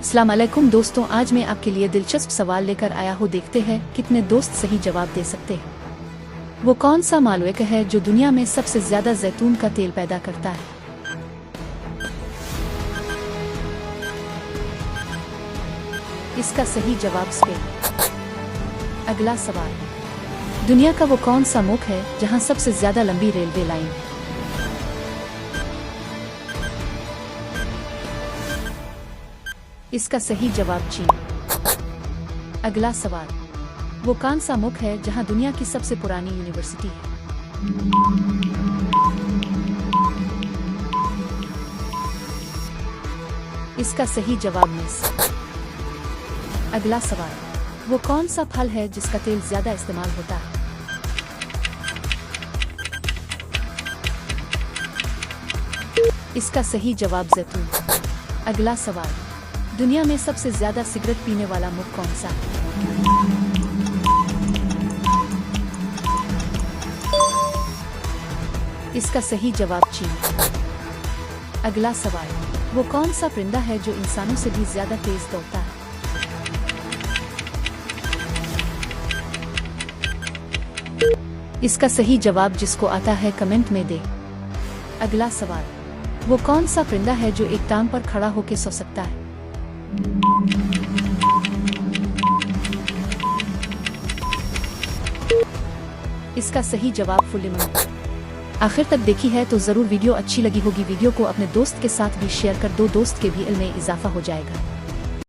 अस्सलाम वालेकुम दोस्तों, आज मैं आपके लिए दिलचस्प सवाल लेकर आया हूँ। देखते हैं कितने दोस्त सही जवाब दे सकते हैं। वो कौन सा मालूक है जो दुनिया में सबसे ज्यादा जैतून का तेल पैदा करता है? इसका सही जवाब स्पेन। अगला सवाल, दुनिया का वो कौन सा मुल्क है जहां सबसे ज्यादा लंबी रेलवे लाइन है? इसका सही जवाब चीन। अगला सवाल, वो कौन सा मुल्क है जहां दुनिया की सबसे पुरानी यूनिवर्सिटी है? इसका सही जवाब मिस्र। अगला सवाल, वो कौन सा फल है जिसका तेल ज्यादा इस्तेमाल होता है? इसका सही जवाब जैतून। अगला सवाल, दुनिया में सबसे ज्यादा सिगरेट पीने वाला मुल्क कौन सा है? इसका सही जवाब चीन। अगला सवाल, वो कौन सा परिंदा है जो इंसानों से भी ज्यादा तेज दौड़ता है? इसका सही जवाब जिसको आता है कमेंट में दे। अगला सवाल, वो कौन सा परिंदा है जो एक टांग पर खड़ा होकर सो सकता है? इसका सही जवाब फ्लेमिंगो। आखिर तक देखी है तो जरूर वीडियो अच्छी लगी होगी। वीडियो को अपने दोस्त के साथ भी शेयर कर दो, दोस्त के भी इल्म में इजाफा हो जाएगा।